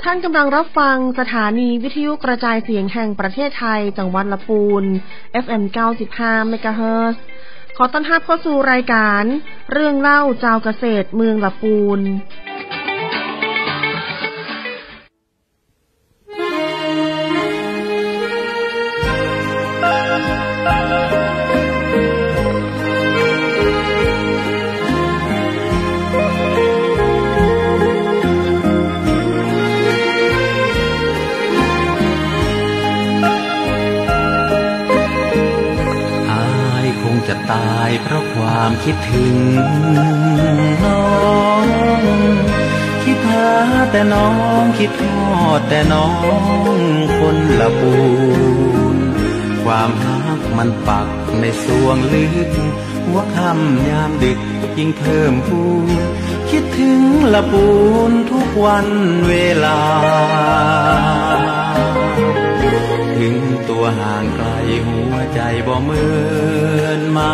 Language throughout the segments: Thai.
ท่านกำลังรับฟังสถานีวิทยุกระจายเสียงแห่งประเทศไทยจังหวัดลำพูน FM 95 เมกะเฮิรตซ์ขอต้อนรับเข้าสู่รายการเรื่องเล่าชาวเกษตรเมืองลำพูนจะตายเพราะความคิดถึงน้องคิดหาแต่น้องคิดทอดแต่น้องคนละปูนความรักมันปักในสวงลึกหัวค่ำยามดึกยิ่งเพิ่มพูนคิดถึงละปูนทุกวันเวลาถึงตัวห่างไกลหัวใจบ่เหมือนมา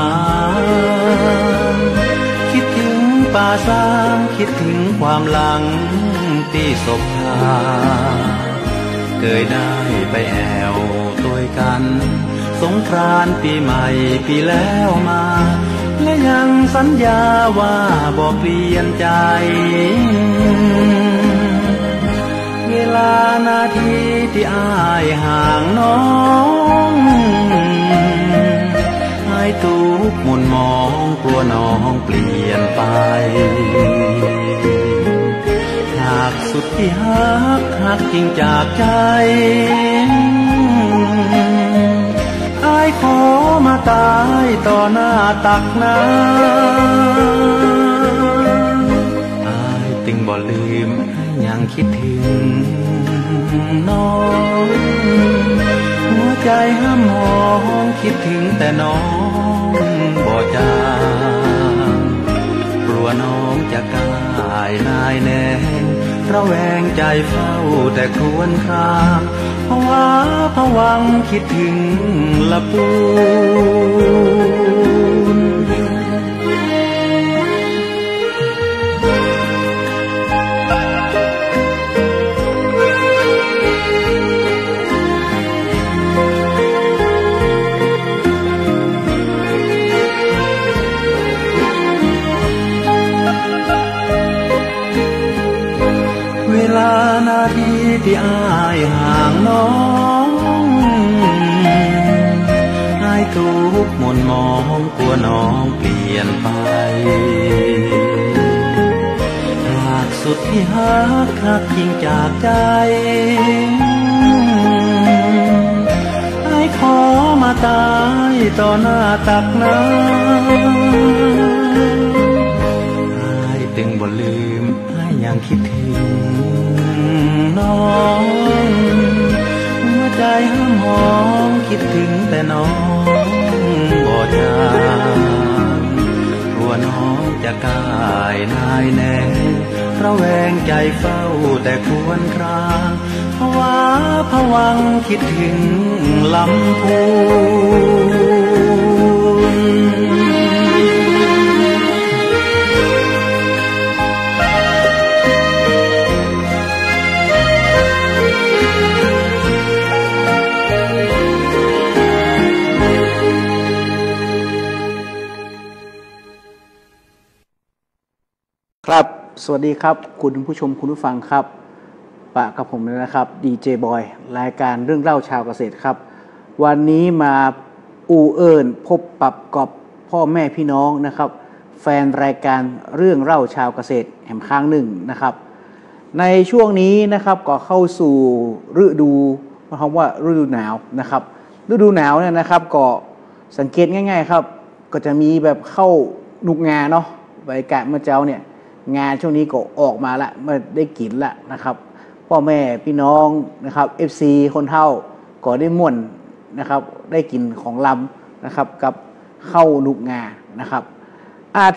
คิดถึงป่าสางคิดถึงความหลังที่ศพทาเคยได้ไปแอวตัวกันสงกรานต์ปีใหม่ปีแล้วมาและยังสัญญาว่าบ่เปลี่ยนใจเวลานาทีที่อ้ายห่างน้องให้ทุกข์หม่นมองกลัวน้องเปลี่ยนไปหากสุดที่หักจริงจากใจอ้ายขอมาตายต่อหน้าตักน้ำอ้ายจึงบ่ลืมยังคิดถึงน้องหัวใจห้ามมองคิดถึงแต่น้องบ่จางกลัวน้องจะกายนายแน่ระแวงใจเฝ้าแต่ครวญครางภาวะผวังคิดถึงละปูนเวลานาทีที่อ้ายห่างน้องอ้ายทุกข์หม่นมองกลัวน้องเปลี่ยนไปหากสุดที่หักจริงจากใจอ้ายขอมาตายต่อหน้าตักน้ำอ้ายจึงบ่ลืมอ้ายยังคิดถึงน้องหัวใจห้ามมองคิดถึงแต่น้องบ่จางกลัวน้องจะกายนายแน่ระแวงใจเฝ้าแต่ครวญครางภาวะผวังคิดถึงลำพูนครับสวัสดีครับคุณผู้ชมคุณผู้ฟังครับปะกับผมเลยนะครับดีเจบอยรายการเรื่องเล่าชาวเกษตรครับวันนี้มาอูเอิญพบปรับกับพ่อแม่พี่น้องนะครับแฟนรายการเรื่องเล่าชาวเกษตรแห่งครั้งหนึ่งนะครับในช่วงนี้นะครับก็เข้าสู่ฤดูคำว่าฤดูหนาวนะครับฤดูหนาวเนี่ยนะครับก็สังเกตง่ายๆครับก็จะมีแบบเข้านุกงาเนาะใบกะเมื่อเจ้าเนี่ยงานช่วงนี้ก็ออกมาละมาได้กินละนะครับพ่อแม่พี่น้องนะครับ FC คนเฒ่าก็ได้ม่วนนะครับได้กินของลำนะครับกับข้าวนุกงานะครับ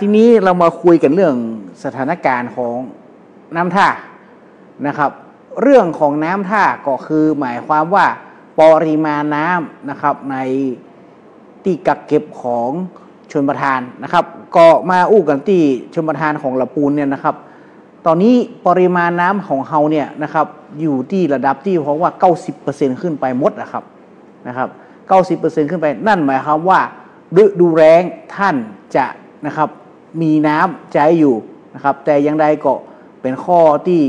ทีนี้เรามาคุยกันเรื่องสถานการณ์ของน้ำท่านะครับเรื่องของน้ำท่าก็คือหมายความว่าปริมาณน้ำนะครับในที่กักเก็บของ ชลประทานนะครับก็มาอู้กันที่ชลประทานของลำพูนเนี่ยนะครับ ตอนนี้ปริมาณน้ำของเฮาเนี่ยนะครับอยู่ที่ระดับที่เพราะว่า 90% ขึ้นไปหมดนะครับ 90% ขึ้นไปนั่นหมายความว่าฤดูแล้งท่านจะนะครับมีน้ำใช้อยู่นะครับแต่อย่างใดก็เป็นข้อที่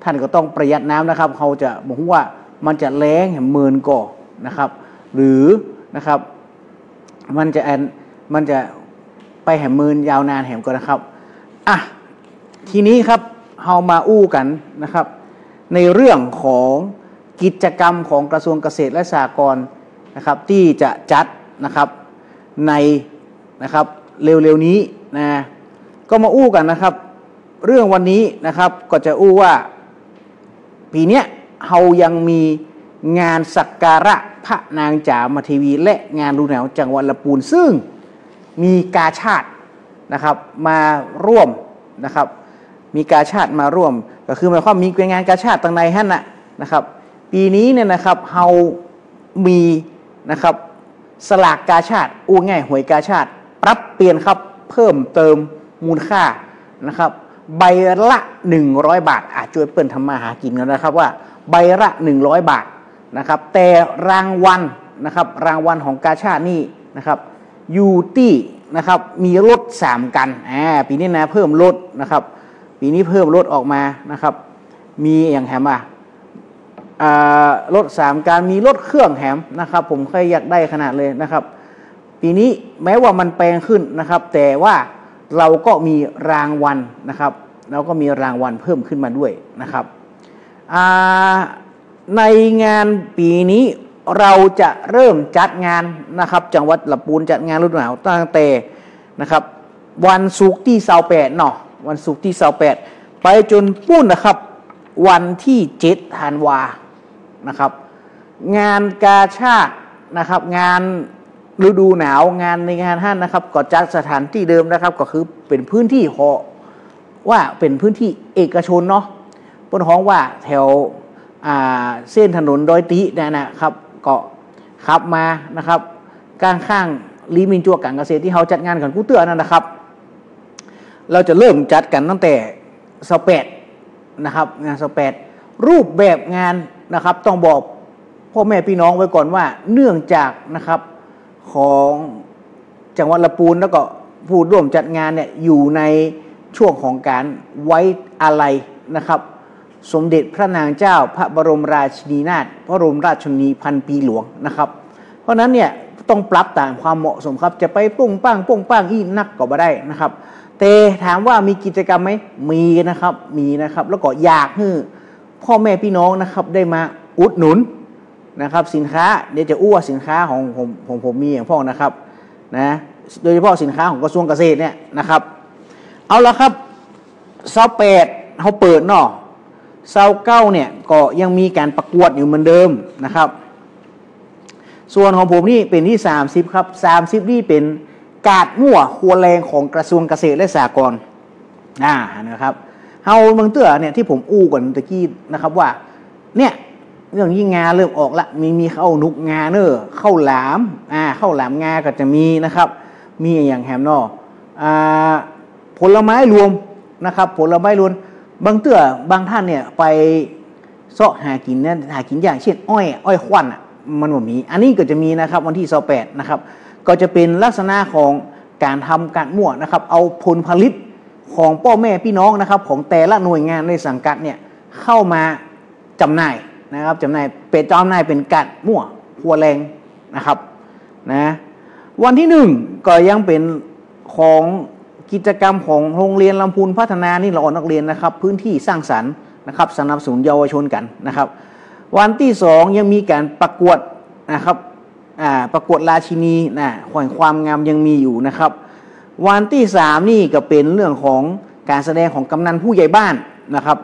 ท่านก็ต้องประหยัดน้ำนะครับเขาจะบอกว่ามันจะแล้งแห่งเมินก่อนะครับหรือนะครับมันจะไปแห่งเมินยาวนานแห่งก่อนนะครับทีนี้ครับเรามาอู้กันนะครับในเรื่องของกิจกรรมของกระทรวงเกษตรและสหกรณ์นะครับที่จะจัดนะครับในนะครับเร็วๆนี้นะก็มาอู้กันนะครับเรื่องวันนี้นะครับก็จะอู้ว่าปีนี้เรายังมีงานสักการะพระนางจ๋ามาเทวีและงานฤดูหนาวจังหวัดลำพูนซึ่งมีกาชาดนะครับมาร่วมนะครับมีกาชาดมาร่วมก็คือหมายความมีงานกาชาดต่างในฮั่นนะครับปีนี้เนี่ยนะครับเรามีนะครับสลากกาชาดอู้ง่ายหวยกาชาดปรับเปลี่ยนครับเพิ่มเติมมูลค่านะครับใบละ100 บาทช่วยเปิ่นทำมาหากินกันนะครับว่าใบละ100 บาทนะครับแต่รางวัลนะครับรางวัลของกาชาดนี่นะครับอยู่ที่นะครับมีรถ3กันปีนี้นะเพิ่มรถนะครับปีนี้เพิ่มรถออกมานะครับมีอย่างแหมรถ3การมีรถเครื่องแหมนะครับผมเคยอยากได้ขนาดเลยนะครับปีนี้แม้ว่ามันแพงขึ้นนะครับแต่ว่าเราก็มีรางวัลนะครับเราก็มีรางวัลเพิ่มขึ้นมาด้วยนะครับในงานปีนี้เราจะเริ่มจัดงานนะครับจังหวัดลำพูนจัดงานฤดูหนาวตั้งแต่นะครับวันศุกร์ที่28เนาะวันศุกร์ที่28ไปจนปุ้นนะครับวันที่7ธันวานะครับงานกาชาดนะครับงานฤดูหนาวงานในงานฮั่นนะครับก็จัดสถานที่เดิมนะครับก็คือเป็นพื้นที่ว่าเป็นพื้นที่เอกชนเนาะบนห้องว่าแถวเส้นถนนดอยตินะครับก็ขับมานะครับข้างลีมินจัวการเกษตรที่เขาจัดงานกันกู้เตือนั่นนะครับเราจะเริ่มจัดกันตั้งแต่28นะครับงาน28รูปแบบงานนะครับต้องบอกพ่อแม่พี่น้องไว้ก่อนว่าเนื่องจากนะครับของจังหวัดลำพูนแล้วก็ผู้ร่วมจัดงานเนี่ยอยู่ในช่วงของการไว้อาลัยนะครับสมเด็จพระนางเจ้าพระบรมราชินีนาถพระบรมราชชนนีพันปีหลวงนะครับเพราะนั้นเนี่ยต้องปรับตามความเหมาะสมครับจะไปปุ้งป้างอีนักก็ไม่ได้นะครับแต่ถามว่ามีกิจกรรมไหมมีนะครับแล้วก็อยากให้พ่อแม่พี่น้องนะครับได้มาอุดหนุนนะครับสินค้าเดี๋ยวจะอ้วสินค้าของผมมีอย่างพ่อนะครับนะโดยเฉพาะสินค้าของกระทรวงเกษตรเนี่ยนะครับเอาละครับ28เขาเปิดเนาะ29เนี่ยก็ยังมีการประกวดอยู่เหมือนเดิมนะครับส่วนของผมนี่เป็นที่30ครับ30นี่เป็นการมั่วครัวแรงของกระทรวงเกษตรและสหกรณ์นะครับเฮาเมืองเตื้อเนี่ยที่ผมอู้ก่อนตะกี้นะครับว่าเนี่ยเรื่องยิ่งงาเริ่มออกละมีข้าวนุกงาเนอข้าวหลามข้าวหลามงาก็จะมีนะครับมีอย่างแฮมนอผลไม้รวมนะครับผลไม้รวมบางเตื้อบางท่านเนี่ยไปเสาะหากินเนี่ยหากินอย่างเช่นอ้อยควันมันบ่มีอันนี้ก็จะมีนะครับวันที่28นะครับก็จะเป็นลักษณะของการทำการมั่วนะครับเอาผลผลิตของพ่อแม่พี่น้องนะครับของแต่ละหน่วยงานในสังกัดเนี่ยเข้ามาจำหน่ายนะครับจำหน่ายเป็นการมั่วครัวแรงนะครับนะวันที่1ก็ยังเป็นของกิจกรรมของโรงเรียนลำพูนพัฒนานี่เรานักเรียนนะครับพื้นที่สร้างสรรค์นะครับสนับสนุนเยาวชนกันนะครับวันที่2ยังมีการประกวดนะครับประกวดราชินีแห่งความงามยังมีอยู่นะครับวันที่3นี่ก็เป็นเรื่องของการแสดงของกำนันผู้ใหญ่บ้านนะครับ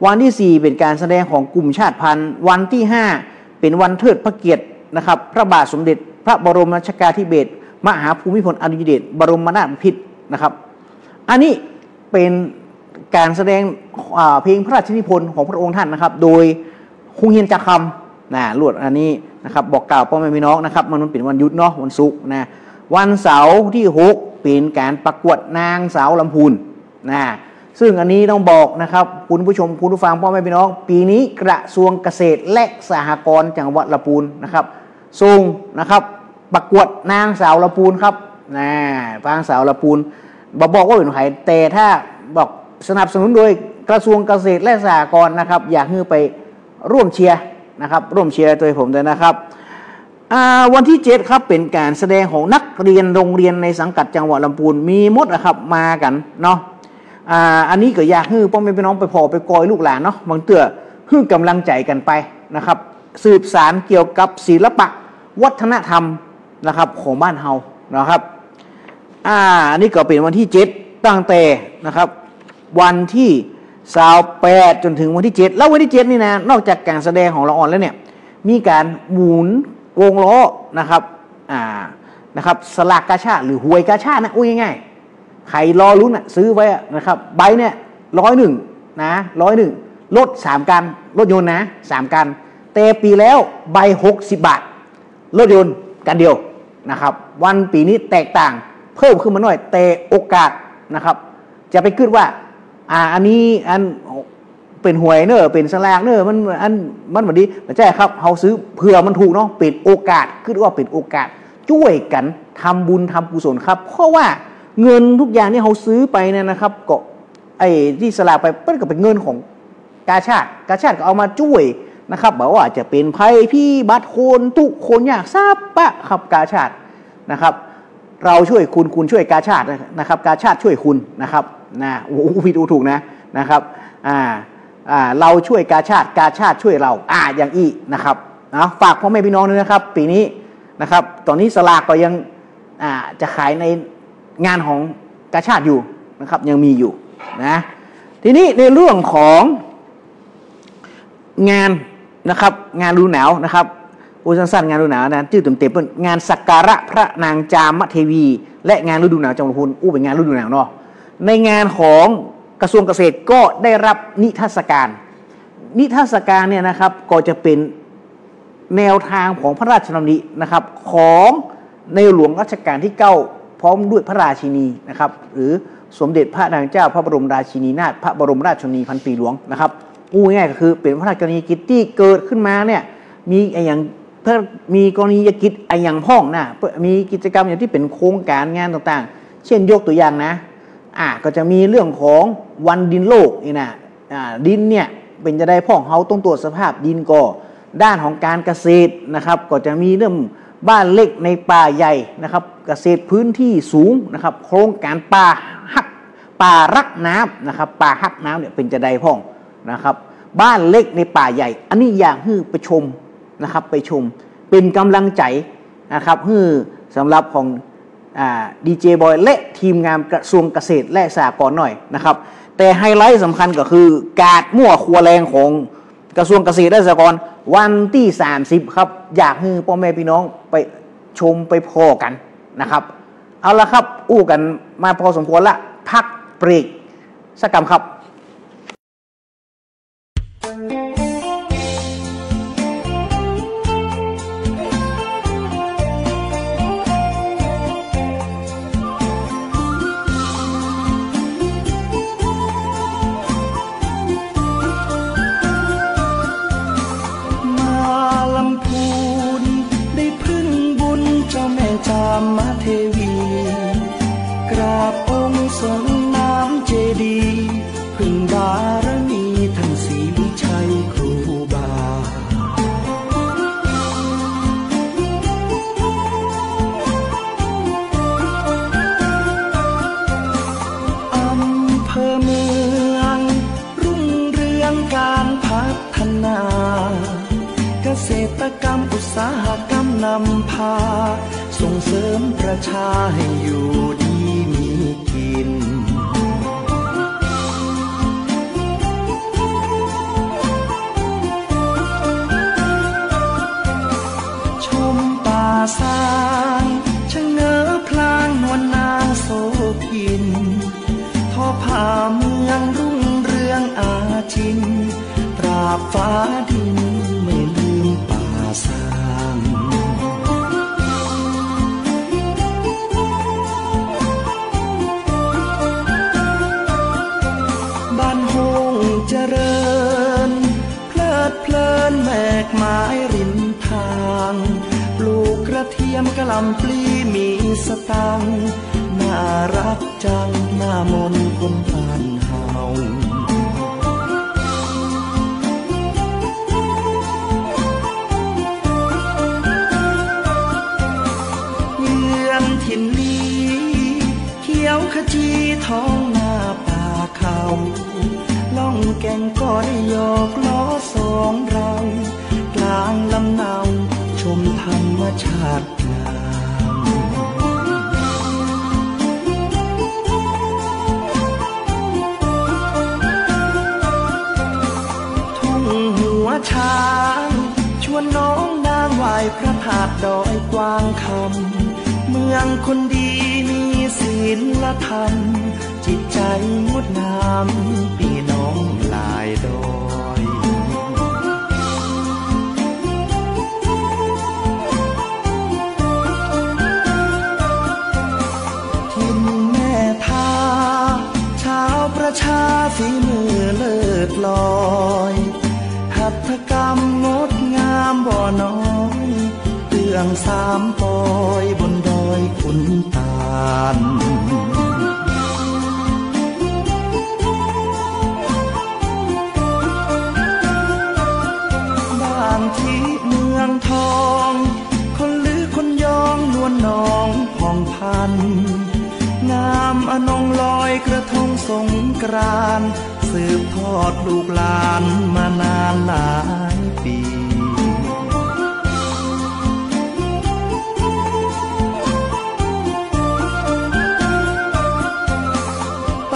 วันที่4เป็นการแสดงของกลุ่มชาติพันธุ์วันที่5เป็นวันเทิดพระเกียรตินะครับพระบาทสมเด็จพระบรมราชกาธิเบศรมหาภูมิพลอดุลยเดชบรมนาถบพิตรนะครับอันนี้เป็นการแสดงเพลงพระราชนิพนธ์ของพระองค์ท่านนะครับโดยคงเฮียนจักรคำลวดอันนี้นะครับบอกกล่าวพ่อแม่พี่น้องนะครับมันเป็นวันหยุดเนาะวันศุกร์นะวันเสาร์ที่6เป็นการประกวดนางสาวลำพูน ซึ่งอันนี้ต้องบอกนะครับคุณผู้ชมคุณผู้ฟังพ่อแม่พี่น้องปีนี้กระทรวงเกษตรและสหกรณ์จังหวัดลำพูนนะครับส่งนะครับประกวดนางสาวลำพูนครับนางสาวลำพูนบอกว่าเป็นใครแต่ถ้าบอกสนับสนุนโดยกระทรวงเกษตรและสหกรณ์นะครับอยากให้ไปร่วมเชียร์นะครับร่วมเชียร์ตัวผมด้วยนะครับวันที่7ครับเป็นการแสดงของนักเรียนโรงเรียนในสังกัดจังหวัดลำพูนมีมดนะครับมากันเนาะอันนี้ก็อยากให้พ่อแม่พี่น้องไปพอไปกอยลูกหลานเนาะบางเตื้อให้กำลังใจกันไปนะครับสืบสารเกี่ยวกับศิลปะวัฒนธรรมนะครับของบ้านเฮานะครับอันนี้ก็เป็นวันที่7ตั้งแต่นะครับวันที่28จนถึงวันที่7แล้ววันที่7นี่นะนอกจากการแสดงของละครแล้วเนี่ยมีการหมุนวงล้อนะครับนะครับสลากกาชาดหรือหวยกาชาดนะง่ายๆใครรอลุ้นนะซื้อไว้นะครับใบเนี่ย101นะ101รถ3กันรถยนต์นะ3กันแต่ปีแล้วใบ60 บาทรถยนต์กันเดียวนะครับวันปีนี้แตกต่างเพิ่มขึ้นมาหน่อยแต่โอกาสนะครับจะไปคิดว่าอันนี้อันเป็นหวยเนอะเป็นสลากเนอะมันแบบนี้ไม่ใช่ครับเขาซื้อเผื่อมันถูกเนาะเป็นโอกาสคิดว่าเป็นโอกาสช่วยกันทำบุญทำกุศลครับเพราะว่าเงินทุกอย่างที่เขาซื้อไปเนี่ยนะครับก็ไอ้ที่สลากไปก็เป็นเงินของกาชาดก็เอามาช่วยนะครับบอกว่าจะเป็นภัยพี่บัตรโคนทุกคนอยากทราบปะครับกาชาดนะครับเราช่วยคุณช่วยกาชาดนะครับกาชาดช่วยคุณนะครับนะโอ้โหพี่ดูถูกนะครับเราช่วยกาชาดช่วยเราอย่างอี้นะครับฝากพ่อแม่พี่น้องด้วยนะครับปีนี้นะครับตอนนี้สลากก็ยังจะขายในงานของกาชาดอยู่นะครับยังมีอยู่นะทีนี้ในเรื่องของงานนะครับงานฤดูหนาวนะครับสั้นๆงานฤดูหนาวนะชื่อเต็มๆเป็นงานสักการะพระนางจามเทวีและงานฤดูหนาวจังหวัดลำพูนเป็นงานฤดูหนาวเนาะในงานของกระทรวงเกษตรก็ได้รับนิทรรศการเนี่ยนะครับก็จะเป็นแนวทางของพระราชดำรินะครับของในหลวงรัชกาลที่9พร้อมด้วยพระราชินีนะครับหรือสมเด็จพระนางเจ้าพระบรมราชินีนาถพระบรมราชชนนีพันปีหลวงนะครับง่ายๆก็คือเป็นพระราชกรณียกิจที่เกิดขึ้นมาเนี่ยมีอย่างมีกรณียกิจอย่างพ่องนะมีกิจกรรมอย่างที่เป็นโครงการงานต่างๆเช่นยกตัวอย่างนะก็จะมีเรื่องของวันดินโลกนี่นะดินเนี่ยเป็นจะได้พ่องเขาต้องตรวจสภาพดินก่อด้านของการเกษตรนะครับก็จะมีเรื่องบ้านเล็กในป่าใหญ่นะครับเกษตรพื้นที่สูงนะครับโครงการป่ารักน้ำนะครับป่าฮักน้ำเนี่ยเป็นจะได้พ่องนะครับบ้านเล็กในป่าใหญ่อันนี้อยากให้ไปชมนะครับไปชมเป็นกำลังใจนะครับให้สำหรับของดีเจบอยและทีมงานกระทรวงเกษตรและสหกรณ์หน่อยนะครับแต่ไฮไลท์สำคัญก็คือการมั่วครัวแรงของกระทรวงเกษตรและสหกรณ์วันที่30ครับอยากให้พ่อแม่พี่น้องไปชมไปพอกันนะครับเอาละครับกันมาพอสมควรละพักเบรกสักคำครับจามเทวีกราบองค์ทรงน้ำเจดีย์พึ่งบารมีท่านศรีวิชัยครูบาอำเภอเมืองรุ่งเรืองการพัฒนาเกษตรกรรมอุตสาหกรรมนำพาส่งเสริมประชาให้อยู่ดีมีกินชมป่าสางชะเง้อพลางนวลนางโสพินทอผ้าเมืองรุ่งเรืองอาชินตราบฟ้าดินไม่ลืมป่าสาง ทียมกะหล่ำปลีมีสตังค์น่ารักจังหน้ามนต์คนบ้านเฮาเยือนถิ่นนี้เขียวขจีท้องหน้าป่าเขาล่องแก่งก็ได้โยกล้อสองเรากลางลำเนาชมธรรมชาติงามทุ่งหัวช้างชวนน้องนางไหว้พระธาตุดอยกวางคำเมืองคนดีมีศีลธรรมจิตใจงดงามพี่น้องหลายดอยทินแม่ทาชาวประชาฝีมือเลิศลอยหัตถกรรมงดงามบ่อน้อยเรื่องสามปอยบนดอยขุนตาลที่เมืองทองคนลือคนยองนวลน้องผ่องพันงามอนงลอยกระทงสงกรานต์สืบทอดลูกหลานมานานหลายปีไป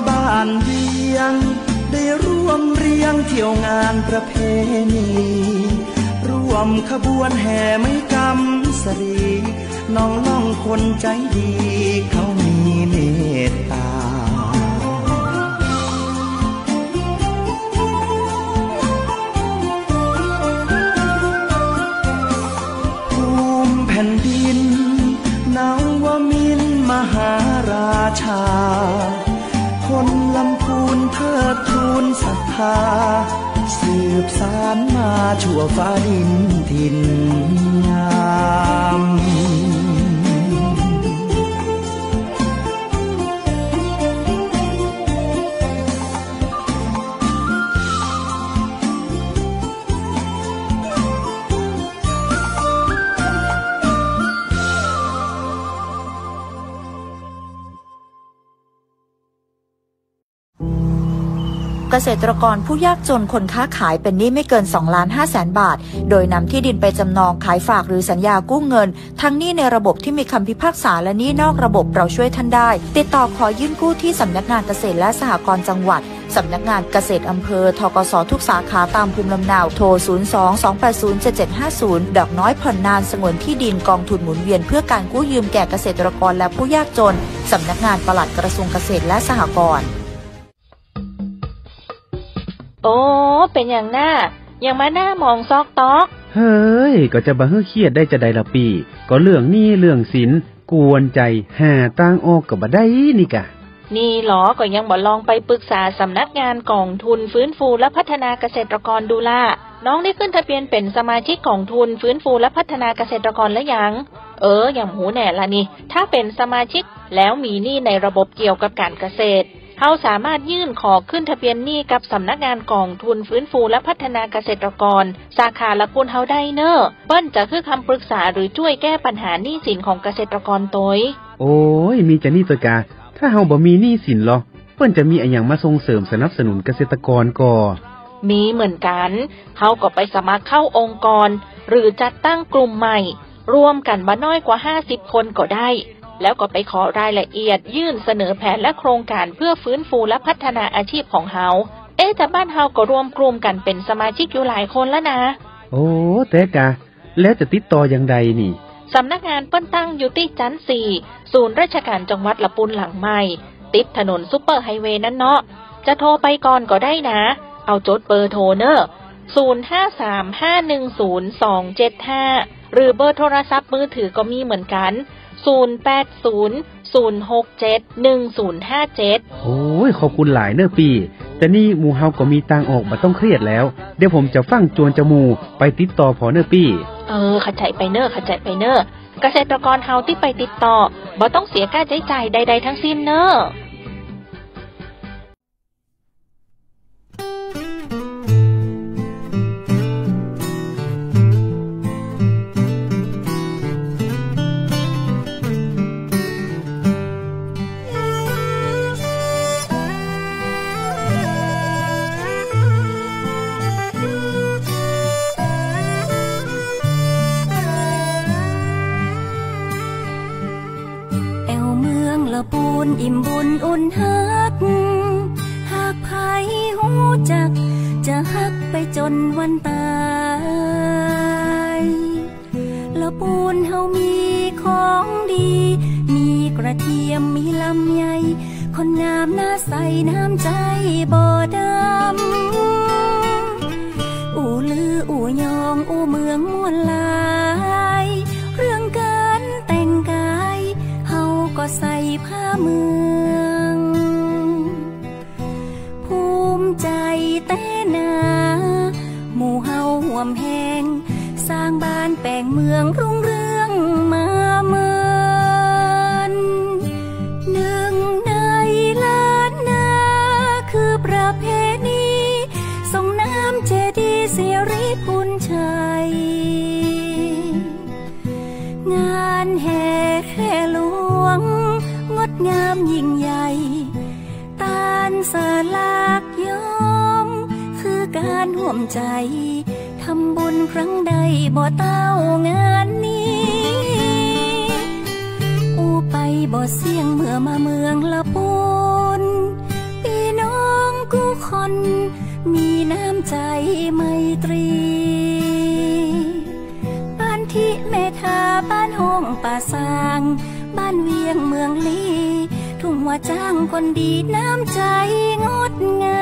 บ้านเวียงได้ร่วมเรียงเที่ยวงานประเพณีร่วมขบวนแห่ไม้กำสรีน้องล่องคนใจดีเขามีเมตตาภูมิแผ่นดินนวมินทร์มหาราชาคนลำพูนเทิดทูนศรัทธาสืบสานมาชั่วฟ้าดินถิ่นงามเกษตรกรผู้ยากจนคนค้าขายเป็นหนี้ไม่เกิน 2,500,000 บาทโดยนำที่ดินไปจำนองขายฝากหรือสัญญากู้เงินทั้งหนี้ในระบบที่มีคำพิพากษาและหนี้นอกระบบเราช่วยท่านได้ติดต่อขอยื่นกู้ที่สำนักงานเกษตรและสหกรณ์จังหวัดสำนักงานเกษตรอำเภอธกสทุกสาขาตามภูมิลำเนาโทร 02-280-7750 ดอกน้อยผ่อนนานสงวนที่ดินกองทุนหมุนเวียนเพื่อการกู้ยืมแก่เกษตรกรและผู้ยากจนสำนักงานปลัดกระทรวงเกษตรและสหกรณ์โอ้เป็นอย่างหน้ายังมาหน้ามองซอกตอกเฮ้ยก็จะบ่ฮื้อเครียดได้จะได้ละปีก็เรื่องนี้เรื่องสินกวนใจหาตั้งออกก็บ่ได้นี่กะนี่หรอก็ยังบ่ลองไปปรึกษาสำนักงานกองทุนฟื้นฟูและพัฒนาเกษตรกรดูล่ะน้องได้ขึ้นทะเบียนเป็นสมาชิกกองทุนฟื้นฟูและพัฒนาเกษตรกรแล้วยังอย่างหูแหน่ละนี่ถ้าเป็นสมาชิกแล้วมีหนี้ในระบบเกี่ยวกับการเกษตรเขาสามารถยื่นขอขึ้นทะเบียนหนี้กับสำนักงานกองทุนฟื้นฟูและพัฒนาเกษตรกรสาขาละปูนเฮาได้เนอะเปิ้นจะคือคำปรึกษาหรือช่วยแก้ปัญหาหนี้สินของเกษตรกรตัวโอ้ยมีจะนี่ตัวกาถ้าเฮาบ่มีหนี้สินหรอเปิ้นจะมีอะไรอย่างมาส่งเสริมสนับสนุนเกษตรกรก่อมีเหมือนกันเฮาก็ไปสมัครเข้าองค์กรหรือจัดตั้งกลุ่มใหม่รวมกันบ่น้อยกว่า50คนก็ได้แล้วก็ไปขอรายละเอียดยื่นเสนอแผนและโครงการเพื่อฟื้นฟูและพัฒนาอาชีพของเฮาแต่บ้านเฮาก็รวมกลุ่มกันเป็นสมาชิกอยู่หลายคนแล้วนะโอ้แต่กะแล้วจะติดต่ออย่างใดนี่สำนักงานเปิ้นตั้งอยู่ที่ชั้น4ศูนย์ราชการจังหวัดลำพูนหลังใหม่ติดถนนซุปเปอร์ไฮเวย์นั่นเนาะจะโทรไปก่อนก็ได้นะเอาจดเบอร์โทรเนอะ0535102275หรือเบอร์โทรศัพท์มือถือก็มีเหมือนกัน0800671057โอ้ยขอบคุณหลายเนอะปีแต่นี่หมู่เฮาก็มีตังออกบ่ต้องเครียดแล้วเดี๋ยวผมจะฟังจวนจมูไปติดต่อพอเนอะปีเข้าใจไปเนอะ เกษตรกรเฮาที่ไปติดต่อบ่ต้องเสียค่าใช้จ่ายใดๆทั้งสิ้นเนอะอิ่มบุญอุ่นฮักหากไผหูจักจะฮักไปจนวันตายละปูนเฮามีของดีมีกระเทียมมีลำไยคนงามหน้าใสน้ำใจบ่ดำอู่ลืออู่ยองอู่เมืองม่วนลายเรื่องการแต่งกายเฮาก็ใส่ผ้าเมืองภูมิใจแต่นาหมู่เฮาห่วมแหงสร้างบ้านแปลงเมืองรุ่งเรืองมาเมินหนึ่งในล้านนาคือประเพณีส่งน้ำเจดีย์สิริพูนชัยงานแห่แห่หลวงงดงามยิ่งใหญ่ตานสลากย้อมคือการห่วมใจทำบุญครั้งใดบ่เต้างานนี้อูไปบ่เสี่ยงเมื่อมาเมืองละปูนพี่น้องกูคนมีน้ำใจไมตรีบ้านที่เมธาบ้านห้องป่าซางบ้านเวียงเมืองลีทุ่งหัวจ้างคนดีน้ำใจงดงา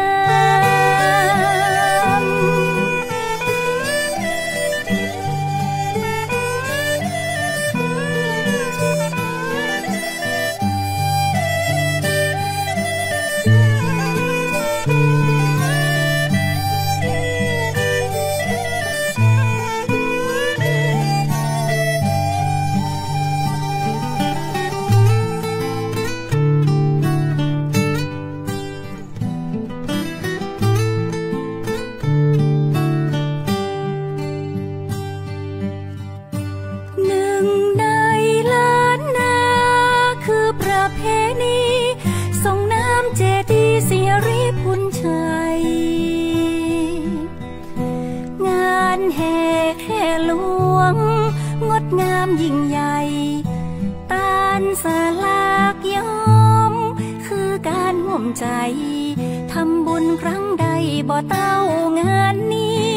มงดงามยิ่งใหญ่ตานสลากย้อมคือการห่วมใจทำบุญครั้งใดบ่เต้างานนี้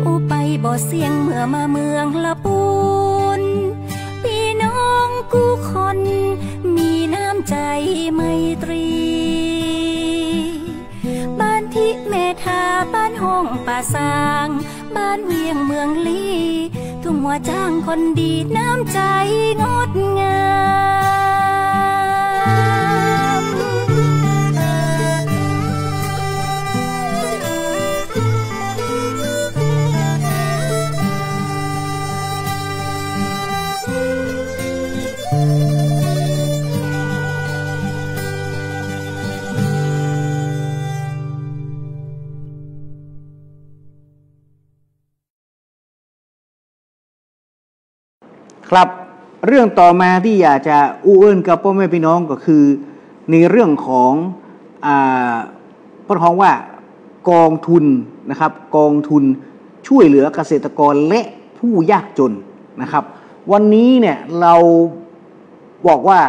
อูไปบ่เสี่ยงเมื่อมาเมืองละปูนพี่น้องกูคนมีน้ำใจไมตรีบ้านที่เมธาบ้านห้องป่าซางบ้านเวียงเมืองลีทุ่งหัวจ้างคนดีน้ำใจงดงามครับเรื่องต่อมาที่อยากจะอู้เอิ้นกับพ่อแม่พี่น้องก็คือในเรื่องของพ้องว่ากองทุนนะครับกองทุนช่วยเหลือเกษตรกรและผู้ยากจนนะครับวันนี้เนี่ยเราบอกว่า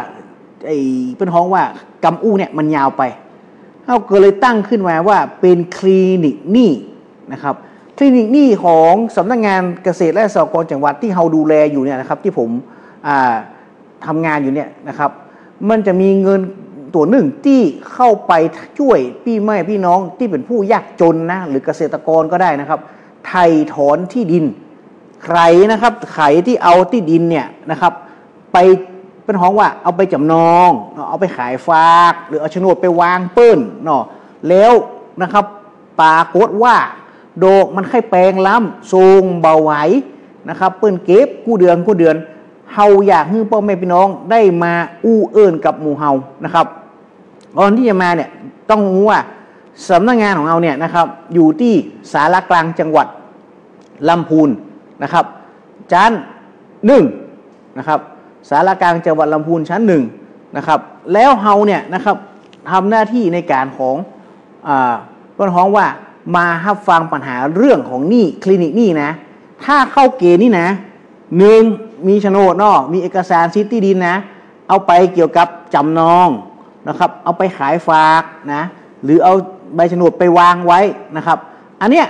เป็นพ้องว่ากำอู้เนี่ยมันยาวไปเราก็เลยตั้งขึ้นมาว่าเป็นคลินิกหนี้นะครับคลินิกหนี้ของสำนักงานเกษตรและสหกรณ์จังหวัดที่เราดูแลอยู่เนี่ยนะครับที่ผมทำงานอยู่เนี่ยนะครับมันจะมีเงินตัวหนึ่งที่เข้าไปช่วยพี่น้องที่เป็นผู้ยากจนนะหรือเกษตรกรก็ได้นะครับไถ่ถอนที่ดินใครนะครับใครที่เอาที่ดินเนี่ยนะครับไปเป็นห้องว่าเอาไปจำนองเอาไปขายฝากหรือเอาโฉนดไปวางเปิ้นเนาะแล้วนะครับปรากฏว่าดอกมันค่อยแปลงล้ำทรงเบาไหว นะครับเปิ้นเก็บกู้เดือนเฮาอยากให้พ่อแม่พี่น้องได้มาอู้เอิ้นกับหมู่เฮานะครับตอนที่จะมาเนี่ยต้องรู้ว่าสำนักงานของเราเนี่ยนะครับอยู่ที่ศาลากลางจังหวัดลำพูนนะครับชั้น1นะครับศาลากลางจังหวัดลำพูนชั้น1นะครับแล้วเฮาเนี่ยนะครับทำหน้าที่ในการของก็ท้องว่ามารับฟังปัญหาเรื่องของหนี้คลินิกนี่นะถ้าเข้าเกณฑ์นี่นะ1มีโฉนดเนาะมีเอกสารสิทธิ์ที่ดินนะเอาไปเกี่ยวกับจำนองนะครับเอาไปขายฝากนะหรือเอาใบโฉนดไปวางไว้นะครับอันเนี้ย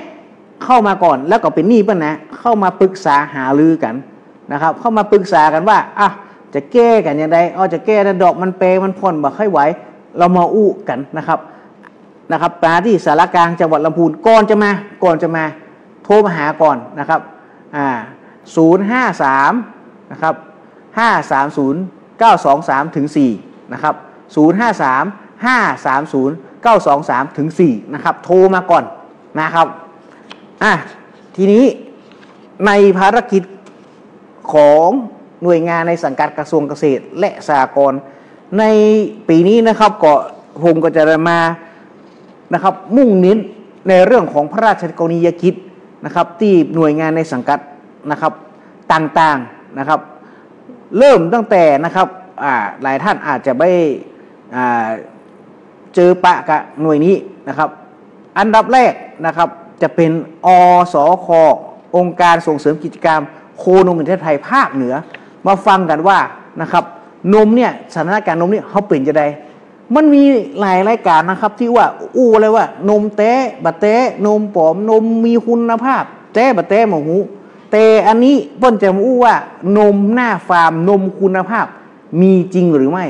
เข้ามาก่อนแล้วก็เป็นหนี้ป่ะนะเข้ามาปรึกษาหารือกันนะครับเข้ามาปรึกษากันว่าจะแก้กันยังไงจะแก้ดอกมันเปมันผ่อนบ่ค่อยไหวเรามาอู้กันนะครับมาที่สารกลางจังหวัดลำพูนก่อนจะมาโทรมาหาก่อนนะครับ053นะครับ530 923ถึง4นะครับ053 530 923ถึง4นะครับโทรมาก่อนนะครับทีนี้ในภารกิจของหน่วยงานในสังกัดกระทรวงเกษตรและสหกรณ์ในปีนี้นะครับผมก็จะมานะครับมุ่งเน้นในเรื่องของพระราชกรณียกิจนะครับที่หน่วยงานในสังกัดนะครับต่างๆนะครับเริ่มตั้งแต่นะครับหลายท่านอาจจะไม่เจอปะกับหน่วยนี้นะครับอันดับแรกนะครับจะเป็นอสค.องค์การส่งเสริมกิจกรรมโคนมแห่งประเทศไทยภาคเหนือมาฟังกันว่านะครับนมเนี่ยสถานการณ์นมเนี่ยเขาเปลี่ยนจะได้มันมีหลายรายการนะครับที่ว่าอะไรว่านมแต้บะแต้นมปลอมนมมีคุณภาพแต้บะแต้หมูหูแต่อันนี้เปิ้นจะมาว่านมหน้าฟาร์มนมคุณภาพมีจริงหรือไม่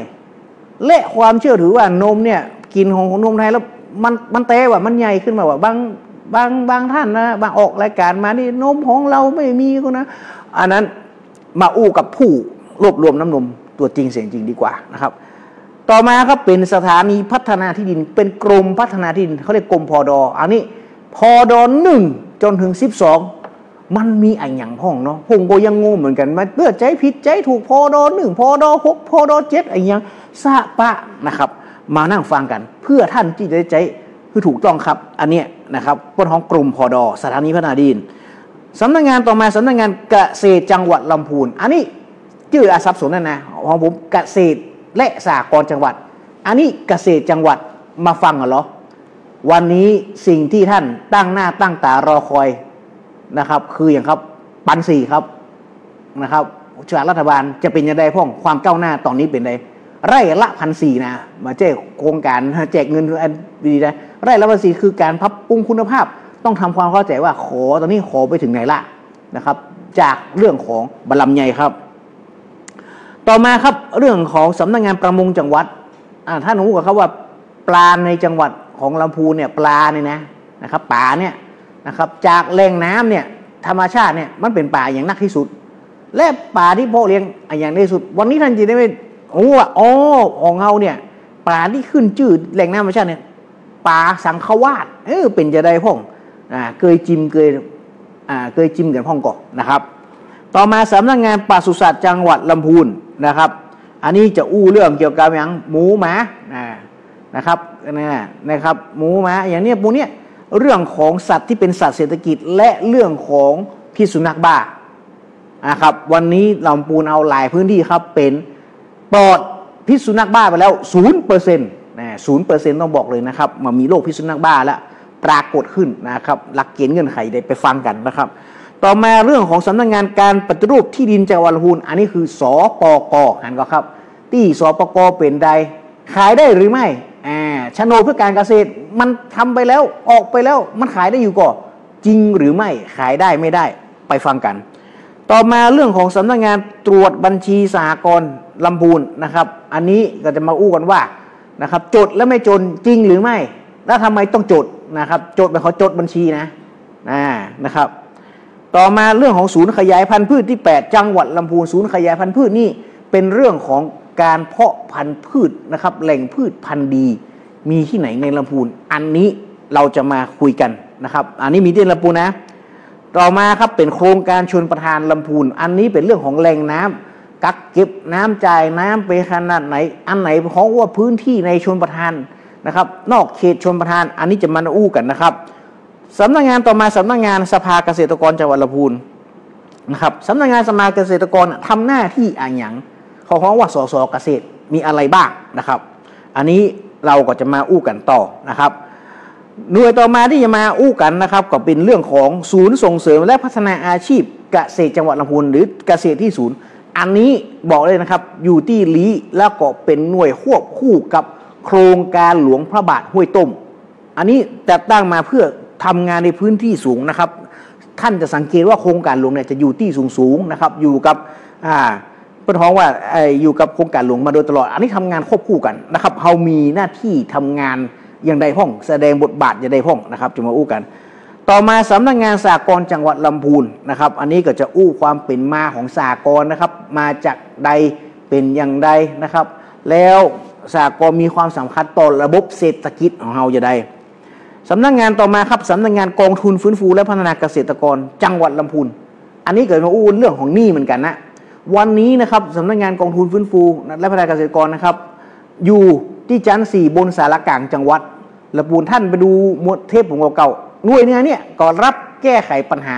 และความเชื่อถือว่านมเนี่ยกินของนมไทยแล้วมันแต้ว่ามันใหญ่ขึ้นมาว่าบางท่านนะบางออกรายการมานี่นมของเราไม่มีก็นะอันนั้นมากับผู้รวบรวมน้ำนมตัวจริงเสียงจริงดีกว่านะครับต่อมาครับเป็นสถานีพัฒนาที่ดินเป็นกรมพัฒนาที่ดินเขาเรียกกรมพด.อันนี้พด.1จนถึง12มันมีอะไรอย่างพ้องเนาะผมก็ยังงงเหมือนกันมาเพื่อใจผิดใจถูกพด.1พด.6พด.7อะไรอย่างสะปะนะครับมานั่งฟังกันเพื่อท่านที่จะใจคือถูกต้องครับอันเนี้ยนะครับบนห้องกรมพด.สถานีพัฒนาที่ดินสำนักงานต่อมาสำนักงานเกษตรจังหวัดลำพูนอันนี้ชื่ออาสับสนนั่นนะของผมเกษตรและสหกรณ์จังหวัดอันนี้เกษตรจังหวัดมาฟังเหรอวันนี้สิ่งที่ท่านตั้งหน้าตั้งตารอคอยนะครับคืออย่างครับปัน4ครับนะครับจากรัฐบาลจะเป็นยังไงพ่องความก้าวหน้าตอนนี้เป็นไงไร่ละ1,400นะมาแจกโครงการแจกเงินอันดีนะไร่ละ1,400คือการพับปรุงคุณภาพต้องทำความเข้าใจว่าตอนนี้ขอไปถึงไหนละนะครับจากเรื่องของบรรลัมใหญ่ครับต่อมาครับเรื่องของสำนักงานประมงจังหวัดท่านรู้กับเขาว่าปลาในจังหวัดของลำพูนเนี่ยปลาเนี่ยนะครับป่าเนี่ยนะครับจากแหล่งน้ำเนี่ยธรรมชาติเนี่ยมันเป็นป่าอย่างนักที่สุดและป่าที่พ่อเลี้ยงอย่างที่สุดวันนี้ท่านจะได้ไม่ว่าของเราเนี่ยป่าที่ขึ้นชื่อแหล่งน้ำธรรมชาติเนี่ยป่าสังขวาสเป็นจะได้พ่องเคยจิ้มกันพ่องก่อนนะครับต่อมาสำนักงานปศุสัตว์จังหวัดลำพูนนะครับอันนี้จะเรื่องเกี่ยวกับอย่างหมูหมานะครับหมูหมาอย่างนี้พวกนี้เรื่องของสัตว์ที่เป็นสัตว์เศรษฐกิจและเรื่องของพิษสุนัขบ้านะครับวันนี้ลำพูนเอาหลายพื้นที่ครับเป็นปลอดพิษสุนัขบ้าไปแล้ว 0% 0% ต้องบอกเลยนะครับมันมีโรคพิษสุนัขบ้าแล้วปรากฏขึ้นนะครับหลักเกณฑ์เงื่อนไขได้ไปฟังกันนะครับต่อมาเรื่องของสำนักงานการปฏิรูปที่ดินจังหวัดลำพูนอันนี้คือสปก.หันก็ครับที่สปก.เป็นใดขายได้หรือไม่โฉนดเพื่อการเกษตรมันทำไปแล้วออกไปแล้วมันขายได้อยู่ก่อจริงหรือไม่ขายได้ไม่ได้ไปฟังกันต่อมาเรื่องของสำนักงานตรวจบัญชีสหกรณ์ลำพูนนะครับอันนี้ก็จะมาอู้กันว่านะครับจดแล้วไม่จนจริงหรือไม่แล้วทำไมต้องจดนะครับจดไปเขาจดบัญชีนะครับต่อมาเรื่องของศูนย์ขยายพันธุ์พืชที่8จังหวัดลำพูนศูนย์ขยายพันธุ์พืชนี่เป็นเรื่องของการเพาะพันธุ์พืชนะครับแหล่งพืชพันธุ์ดีมีที่ไหนในลำพูนอันนี้เราจะมาคุยกันนะครับอันนี้มีที่ลำพูนนะ ต่อมาครับเป็นโครงการชลประทานลำพูนอันนี้เป็นเรื่องของแหล่งน้ำกักเก็บน้ำจ่ายน้ำไปขนาดไหนอันไหนเพราะว่าพื้นที่ในชลประทานนะครับนอกเขตชลประทานอันนี้จะมาอู้กันนะครับสำนักงานต่อมาสำนักงานสภาเกษตรกรจังหวัดลำพูนนะครับสำนักงานสภาเกษตรกรทำหน้าที่อะไรอย่างเขาเพราะว่าสสเกษตรมีอะไรบ้างนะครับอันนี้เราก็จะมาอู้กันต่อนะครับหน่วยต่อมาที่จะมาอู้กันนะครับก็เป็นเรื่องของศูนย์ส่งเสริมและพัฒนาอาชีพเกษตรจังหวัดลำพูนหรือเกษตรที่ศูนย์อันนี้บอกเลยนะครับอยู่ที่ลีแล้วก็เป็นหน่วยควบคู่กับโครงการหลวงพระบาทห้วยต้มอันนี้จัดตั้งมาเพื่อทำงานในพื้นที่สูงนะครับท่านจะสังเกตว่าโครงการหลวงเนี่ยจะอยู่ที่สูงนะครับอยู่กับเพื่อท้องว่าอยู่กับโครงการหลวงมาโดยตลอดอันนี้ทำงานควบคู่กันนะครับเขามีหน้าที่ทำงานอย่างใดพ้องแสดงบทบาทอย่างใดพ้องนะครับจะมาอู้กันต่อมาสำนักงานสหกรณ์จังหวัดลำพูนนะครับอันนี้ก็จะอู้ความเป็นมาของสหกรณ์นะครับมาจากใดเป็นอย่างใดนะครับแล้วสหกรณ์มีความสำคัญต่อระบบเศรษฐกิจของเราอย่างใดสำนักงานต่อมาครับสำนักงานกองทุนฟื้นฟูและพัฒนาเกษตรกรจังหวัดลำพูนอันนี้เกิดมาอู้เรื่องของหนี้เหมือนกันนะวันนี้นะครับสำนักงานกองทุนฟื้นฟูและพัฒนาเกษตรกรนะครับอยู่ที่ชั้น 4บนศาลากลางจังหวัดลำพูนท่านไปดูมวดเทปของเก่าหน่วยเนี่ยก็รับแก้ไขปัญหา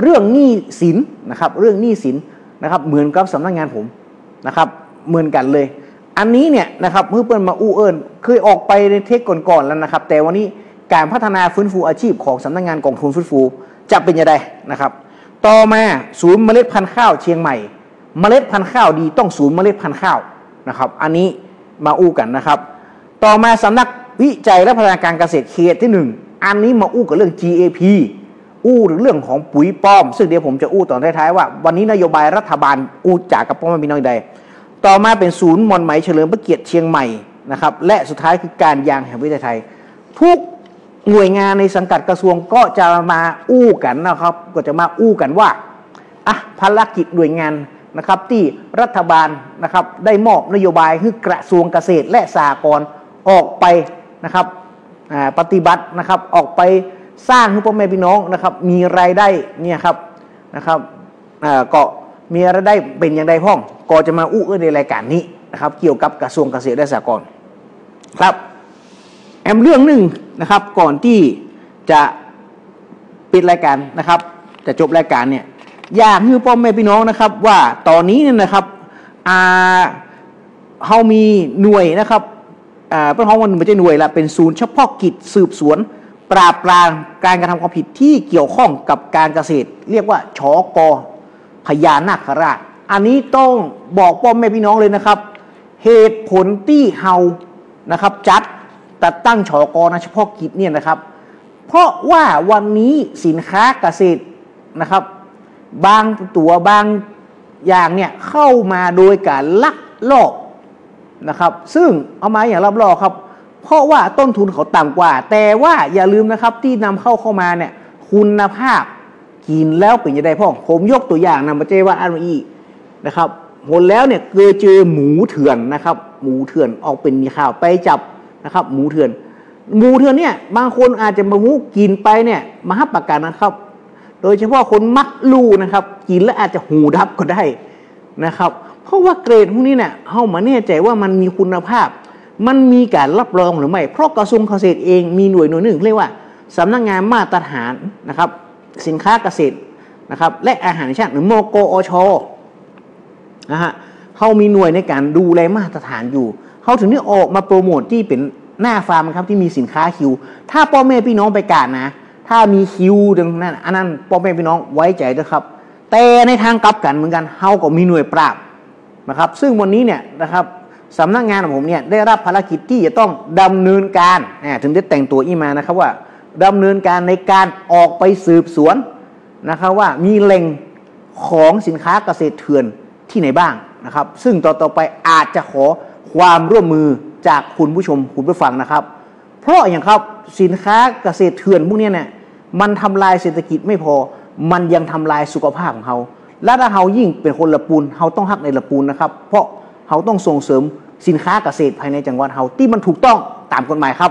เรื่องหนี้สินนะครับเรื่องหนี้สินนะครับเหมือนกับสำนักงานผมนะครับเหมือนกันเลยอันนี้เนี่ยนะครับเมื่อเปิ้ลมาอู้เคยออกไปในเทปก่อนๆแล้วนะครับแต่วันนี้การพัฒนาฟื้นฟูอาชีพของสำนักงานกองทุนฟื้นฟูจะเป็นยังไงนะครับต่อมาศูนย์เมล็ดพันธุ์ข้าวเชียงใหม่เมล็ดพันธุ์ข้าวดีต้องศูนย์เมล็ดพันธุ์ข้าวนะครับอันนี้มาอู้กันนะครับต่อมาสำนักวิจัยและพัฒนาการเกษตรเขตที่1อันนี้มาอู้กับเรื่อง GAP อู้ถึงเรื่องของปุ๋ยป้อมซึ่งเดี๋ยวผมจะอู้ตอนท้ายๆว่าวันนี้นโยบายรัฐบาลอู้จากกับพ่อแม่พี่น้องใดต่อมาเป็นศูนย์มอนไหมเฉลิมพระเกียรติเชียงใหม่นะครับและสุดท้ายคือการยางแห่งประเทศไทยทุกหน่วยงานในสังกัดกระทรวงก็จะมาอู้กันนะครับก็จะมาอู้กันว่าภารกิจหน่วยงานนะครับที่รัฐบาลนะครับได้มอบนโยบายให้กระทรวงเกษตรและสหกรณ์ออกไปนะครับปฏิบัตินะครับออกไปสร้างให้พ่อแม่พี่น้องนะครับมีรายได้เนี่ยครับนะครับก็มีรายได้เป็นอย่างใดพ้องก็จะมาอู้ในรายการนี้นะครับเกี่ยวกับกระทรวงเกษตรและสหกรณ์ครับเรื่องหนึ่งนะครับก่อนที่จะปิดรายการนะครับจะจบรายการเนี่ยอยากให้พ่อแม่พี่น้องนะครับว่าตอนนี้เนี่ยนะครับเขามีหน่วยนะครับเป็นห้องมันไม่ใช่หน่วยละเป็นศูนย์เฉพาะกิจสืบสวนปราบปรามการกระทำความผิดที่เกี่ยวข้องกับการเกษตรเรียกว่าชก.พญานาคราชอันนี้ต้องบอกพ่อแม่พี่น้องเลยนะครับเหตุผลที่เฮานะครับจัดตั้งชก.เฉพาะกิจเนี่ยนะครับเพราะว่าวันนี้สินค้าเกษตรนะครับบางตัวบางอย่างเนี่ยเข้ามาโดยการลักลอบนะครับซึ่งเอามาอย่างลักลอบครับเพราะว่าต้นทุนเขาต่ำกว่าแต่ว่าอย่าลืมนะครับที่นำเข้ามาเนี่ยคุณภาพกินแล้วเป็นยังไงพ่อผมยกตัวอย่างนำมาเจว่าอันนี้นะครับหมดแล้วเนี่ยเจอหมูเถื่อนนะครับหมูเถื่อนออกเป็นมีข่าวไปจับนะครับหมูเถื่อนเนี่ยบางคนอาจจะมาหูกินไปเนี่ยมาหับประกันนะครับโดยเฉพาะคนมักลู่นะครับกินแล้วอาจจะหูดับก็ได้นะครับเพราะว่าเกรดพวกนี้เนี่ยเฮามาแน่ใจว่ามันมีคุณภาพมันมีการรับรองหรือไม่เพราะกระทรวงเกษตรเองมีหน่วยหนึ่งเรียกว่าสำนักงานมาตรฐานนะครับสินค้าเกษตรนะครับและอาหารชาติหรือมกอช.นะฮะเขามีหน่วยในการดูแลมาตรฐานอยู่เขาถึงได้ออกมาโปรโมทที่เป็นหน้าฟาร์มครับที่มีสินค้าคิวถ้าพ่อแม่พี่น้องไปการนะถ้ามีคิวตรงนั้นอันนั้นพ่อแม่พี่น้องไว้ใจด้วยครับแต่ในทางกลับกันเหมือนกันเขาก็มีหน่วยปราบนะครับซึ่งวันนี้เนี่ยนะครับสำนักงานของผมเนี่ยได้รับภารกิจที่จะต้องดำเนินการถึงได้แต่งตัวมานะครับว่าดำเนินการในการออกไปสืบสวนนะครับว่ามีแหล่งของสินค้าเกษตรเถื่อนที่ไหนบ้างนะครับซึ่งต่อไปอาจจะขอความร่วมมือจากคุณผู้ชมคุณผู้ฟังนะครับเพราะอย่างครับสินค้าเกษตรเถื่อนพวกนี้เนี่ยมันทำลายเศรษฐกิจไม่พอมันยังทำลายสุขภาพของเขาและถ้าเขายิ่งเป็นคนละปูนเขาต้องฮักในละปูนนะครับเพราะเขาต้องส่งเสริมสินค้าเกษตรภายในจังหวัดเขาที่มันถูกต้องตามกฎหมายครับ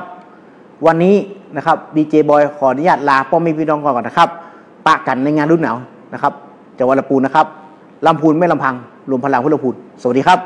วันนี้นะครับดีเจบอยขออนุญาตลาพ่อแม่พี่น้องก่อนนะครับ ปะกันในงานฤดูหนาวนะครับจังหวัดลำพูนนะครับลำพูนไม่ลำพังรวมพลังเพื่อลำพูนสวัสดีครับ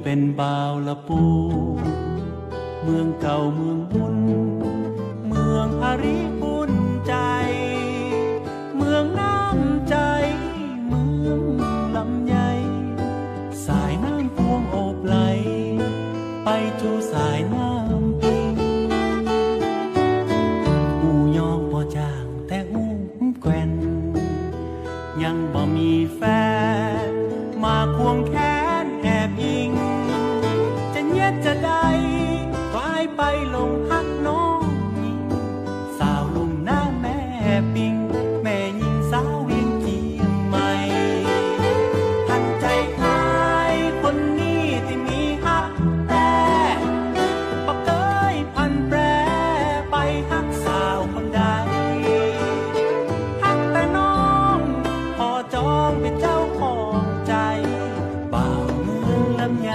เป็นบ่าวละปูเมืองเก่าเมืองบุญเมืองอาริอุ่นใจเมืองน้ำใจเมืองลำไยสายน้ำพวงโอบไหลไปจูสายน้ำปิงอูยองบ่จางแต่อูแกว่นยังบ่มีแฟนมาควงแขนแอบยิงจะได้คลายไปลงหักน้องยิงสาวลุ่มน้าแม่ปิงแม่ยิงสาววิ่งเจียงใหม่ทันใจคลายคนนี้ที่มีหักแต่ปักเอ้ยพันแปรไปหักสาวคนใดหักแต่น้องพอจองเป็นเจ้าของใจบ่าวเมืองลำไย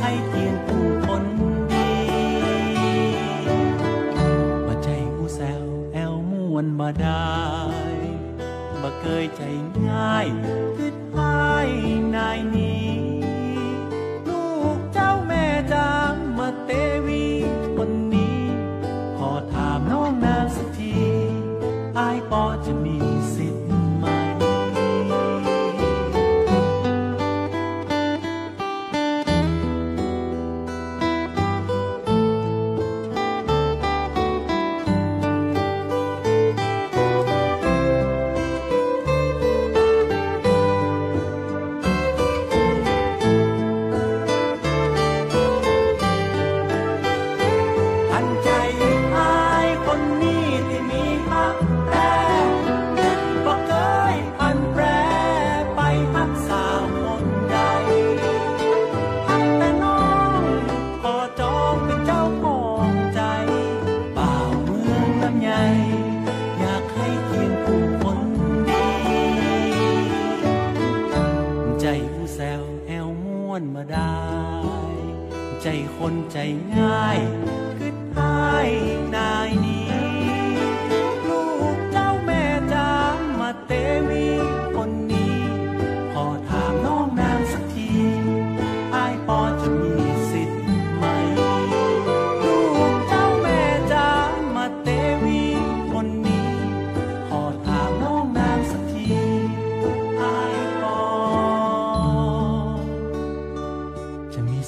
ให้เพียงผู้คนดีมาใจผู้แซวแอวม่วนมาได้บ่เคยใจง่ายคิดให้นายนี้ลูกเจ้าแม่จามมาเตวีคนนี้ขอถามน้องนางสักทีอ้ายปอจะมีสิทธิ์ไหมมาได้ใจคนใจง่ายคิดให้นายนี้ลูกเจ้าแม่จามมาเตวีคนนี้ขอถามน้องนางสักทีอ้ายปอจะมีสิทธิ์ไหมลูกเจ้าแม่จามมาเตวีคนนี้ขอถามน้องนางสักทีอ้ายปอ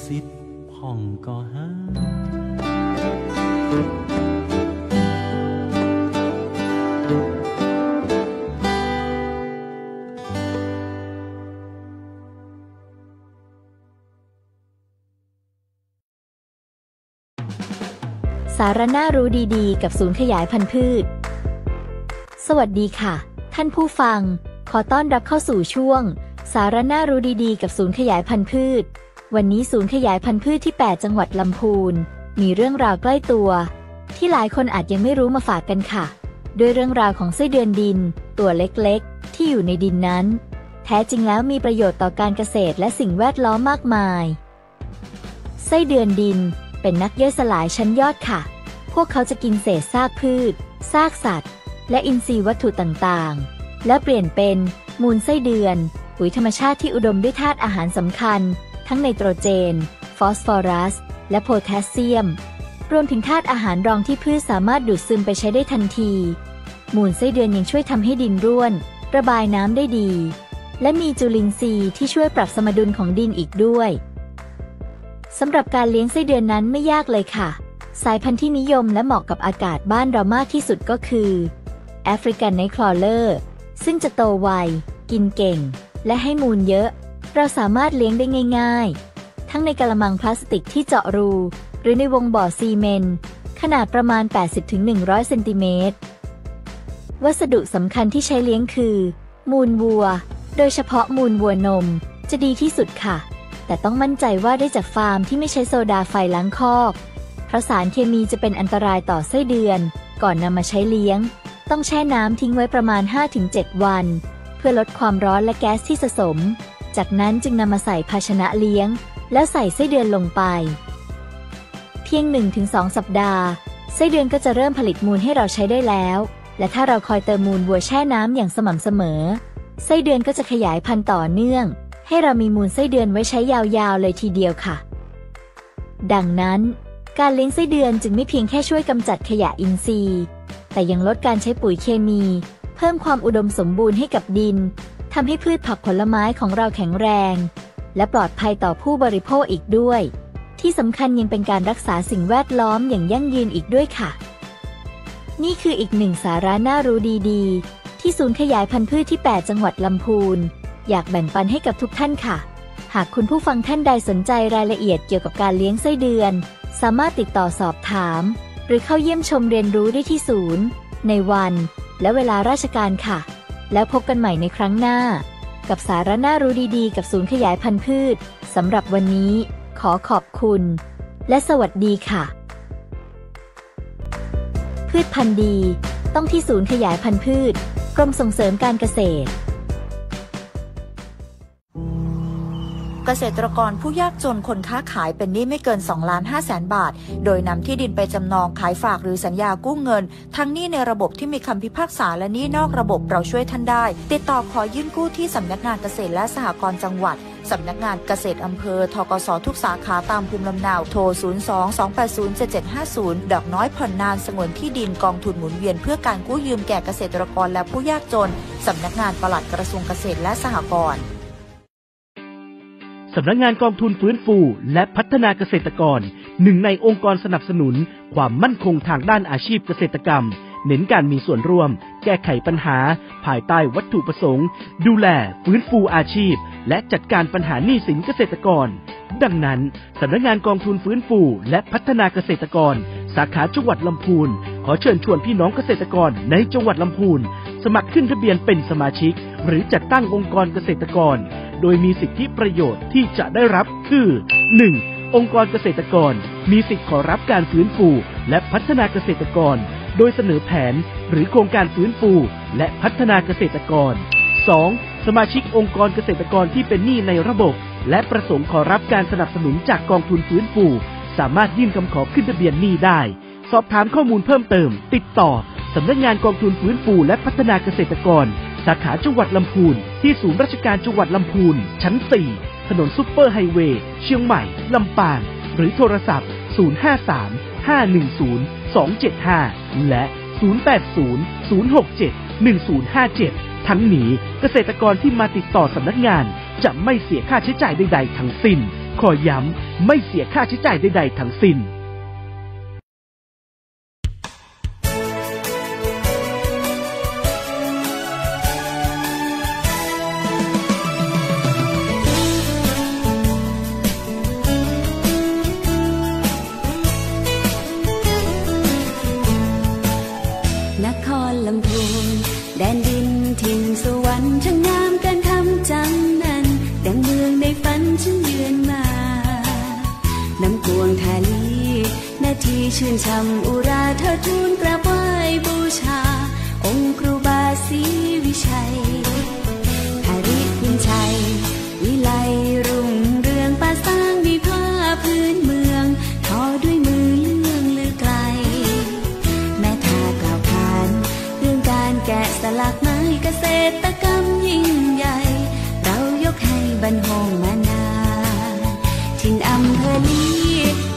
สิทธิ์พ่องก็หาสาระน่ารู้ดีๆกับศูนย์ขยายพันธุ์พืชสวัสดีค่ะท่านผู้ฟังขอต้อนรับเข้าสู่ช่วงสาระน่ารู้ดีๆกับศูนย์ขยายพันธุ์พืชวันนี้ศูนย์ขยายพันธุ์พืชที่8จังหวัดลำพูนมีเรื่องราวใกล้ตัวที่หลายคนอาจยังไม่รู้มาฝากกันค่ะด้วยเรื่องราวของไส้เดือนดินตัวเล็กๆที่อยู่ในดินนั้นแท้จริงแล้วมีประโยชน์ต่อการเกษตรและสิ่งแวดล้อมมากมายไส้เดือนดินเป็นนักย่อยสลายชั้นยอดค่ะพวกเขาจะกินเศษซากพืชซากสัตว์และอินทรีย์วัตถุต่างๆและเปลี่ยนเป็นมูลไส้เดือนปุ๋ยธรรมชาติที่อุดมด้วยธาตุอาหารสำคัญทั้งไนโตรเจนฟอสฟอรัสและโพแทสเซียมรวมถึงธาตุอาหารรองที่พืชสามารถดูดซึมไปใช้ได้ทันทีมูลไส้เดือนยังช่วยทำให้ดินร่วนระบายน้ำได้ดีและมีจุลินทรีย์ที่ช่วยปรับสมดุลของดินอีกด้วยสำหรับการเลี้ยงไส้เดือนนั้นไม่ยากเลยค่ะสายพันธุ์ที่นิยมและเหมาะกับอากาศบ้านเรามากที่สุดก็คือแอฟริกันไนท์คลอเลอร์ซึ่งจะโตไวกินเก่งและให้มูลเยอะเราสามารถเลี้ยงได้ง่ายๆทั้งในกะละมังพลาสติกที่เจาะรูหรือในวงบ่อซีเมนต์ขนาดประมาณ 80-100 เซนติเมตรวัสดุสำคัญที่ใช้เลี้ยงคือมูลวัวโดยเฉพาะมูลวัวนมจะดีที่สุดค่ะ แต่ต้องมั่นใจว่าได้จากฟาร์มที่ไม่ใช้โซดาไฟล้างคอกเพราะสารเคมีจะเป็นอันตรายต่อไส้เดือนก่อนนำมาใช้เลี้ยงต้องแช่น้ำทิ้งไว้ประมาณ 5-7 วันเพื่อลดความร้อนและแก๊สที่สะสมจากนั้นจึงนำมาใส่ภาชนะเลี้ยงแล้วใส่ไส้เดือนลงไปเพียง 1-2 สัปดาห์ไส้เดือนก็จะเริ่มผลิตมูลให้เราใช้ได้แล้วและถ้าเราคอยเติมมูลวัวแช่น้ำอย่างสม่ำเสมอไส้เดือนก็จะขยายพันธุ์ต่อเนื่องให้เรามีมูลไส้เดือนไว้ใช้ยาวๆเลยทีเดียวค่ะดังนั้นการเลี้ยงไส้เดือนจึงไม่เพียงแค่ช่วยกำจัดขยะอินทรีย์แต่ยังลดการใช้ปุ๋ยเคมีเพิ่มความอุดมสมบูรณ์ให้กับดินทำให้พืชผักผลไม้ของเราแข็งแรงและปลอดภัยต่อผู้บริโภคอีกด้วยที่สำคัญยังเป็นการรักษาสิ่งแวดล้อมอย่างยั่งยืนอีกด้วยค่ะนี่คืออีกหนึ่งสาระน่ารู้ดีๆที่ศูนย์ขยายพันธุ์พืชที่ 8 จังหวัดลำพูนอยากแบ่งปันให้กับทุกท่านค่ะหากคุณผู้ฟังท่านใดสนใจรายละเอียดเกี่ยวกับการเลี้ยงไส้เดือนสามารถติดต่อสอบถามหรือเข้าเยี่ยมชมเรียนรู้ได้ที่ศูนย์ในวันและเวลาราชการค่ะแล้วพบกันใหม่ในครั้งหน้ากับสาระน่ารู้ดีๆกับศูนย์ขยายพันธุ์พืชสำหรับวันนี้ขอขอบคุณและสวัสดีค่ะพืชพันธุ์ดีต้องที่ศูนย์ขยายพันธุ์พืชกรมส่งเสริมการเกษตรเกษตรกรผู้ยากจนคนค้าขายเป็นหนี้ไม่เกิน 2,500,000 บาทโดยนำที่ดินไปจำนองขายฝากหรือสัญญากู้เงินทั้งหนี้ในระบบที่มีคำพิพากษาและหนี้นอกระบบเราช่วยท่านได้ติดต่อขอยื่นกู้ที่สำนักงานเกษตรและสหกรณ์จังหวัดสำนักงานเกษตรอำเภอธกสทุกสาขาตามภูมิลำเนาโทร 02-280-7750 ดอกน้อยผ่อนนานสงวนที่ดินกองทุนหมุนเวียนเพื่อการกู้ยืมแก่เกษตรกรและผู้ยากจนสำนักงานปลัดกระทรวงเกษตรและสหกรณ์สำนักงานกองทุนฟื้นฟูและพัฒนาเกษตรกรหนึ่งในองค์กรสนับสนุนความมั่นคงทางด้านอาชีพเกษตรกรรมเน้นการมีส่วนร่วมแก้ไขปัญหาภายใต้วัตถุประสงค์ดูแลฟื้นฟูอาชีพและจัดการปัญหาหนี้สินเกษตรกรดังนั้นสำนักงานกองทุนฟื้นฟูและพัฒนาเกษตรกรสาขาจังหวัดลำพูนขอเชิญชวนพี่น้องเกษตรกรในจังหวัดลำพูนสมัครขึ้นทะเบียนเป็นสมาชิกหรือจัดตั้งองค์กรเกษตรกรโดยมีสิทธิประโยชน์ที่จะได้รับคือ 1. องค์กรเกษตรกรมีสิทธิขอรับการฟื้นฟูและพัฒนาเกษตรกรโดยเสนอแผนหรือโครงการฟื้นฟูและพัฒนาเกษตรกร 2. สมาชิกองค์กรเกษตรกรที่เป็นหนี้ในระบบและประสงค์ขอรับการสนับสนุนจากกองทุนฟื้นฟูสามารถยื่นคำขอขึ้นทะเบียนหนี้ได้สอบถามข้อมูลเพิ่มเติมติดต่อสำนักงานกองทุนฟื้นฟูและพัฒนาเกษตรกรสาขาจังหวัดลำพูนที่ศูนย์ราชการจังหวัดลำพูนชั้น 4 ถนนซุปเปอร์ไฮเวย์เชียงใหม่ลำปางหรือโทรศัพท์ 053-510-275 และ 080-067-1057 ทั้งนี้เกษตรกรที่มาติดต่อสำนักงานจะไม่เสียค่าใช้จ่ายใดๆทั้งสิ้นขอย้ำไม่เสียค่าใช้จ่ายใดๆทั้งสิ้นแดนดินถิ่นสวรรค์ช่างงามการทำจังนั้นดังเมืองในฝันฉันเยือนมาน้ำกวงทาลีนาทีชื่นช่ำอุราเธอทูลกราบไหว้บูชาองค์ครูบาศรีวิชัยหาริคุณชัยวิไลรุ่งเรืองป่าสร้างมีผ้าพื้นเมืองทอด้วยมือเลื่องลือไกลแม่ทากล่าวขานเรื่องการแกะสลักไม้เกษตรกรรมยิ่งใหญ่เรายกให้บรรหงมานานถิ่นอำเภอลี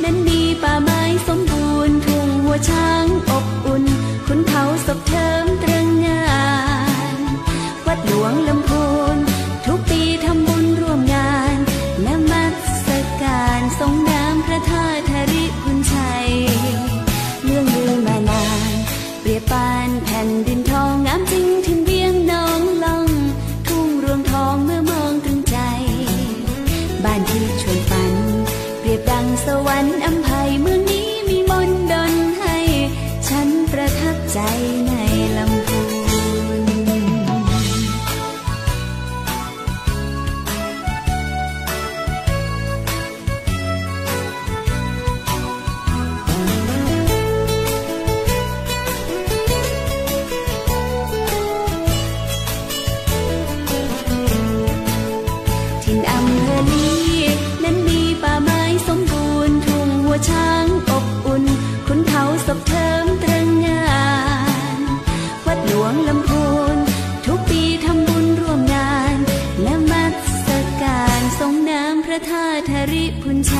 นั้นมีป่าไม้สมบูรณ์ทุ่งหัวช้างอบอุ่นขุนเขาศพเทิมตรึงงานวัดหลวงลำพูนทุกปีทำบุญร่วมงานนมัสการทรงน้ำพระธาตุหริพุนชัยเรื่องลือมานานเปรียบปานแผ่นดินทองงามจริงถิ่นเวียงน้องล่องทุ่งรวงทองเมื่อมองตรึงใจบ้านที่ชวนฝันเปรียบดังสวรรค์อำไพเมืองนี้มีมนต์ดลให้ฉันประทับใจในลำพูน ทริพุนช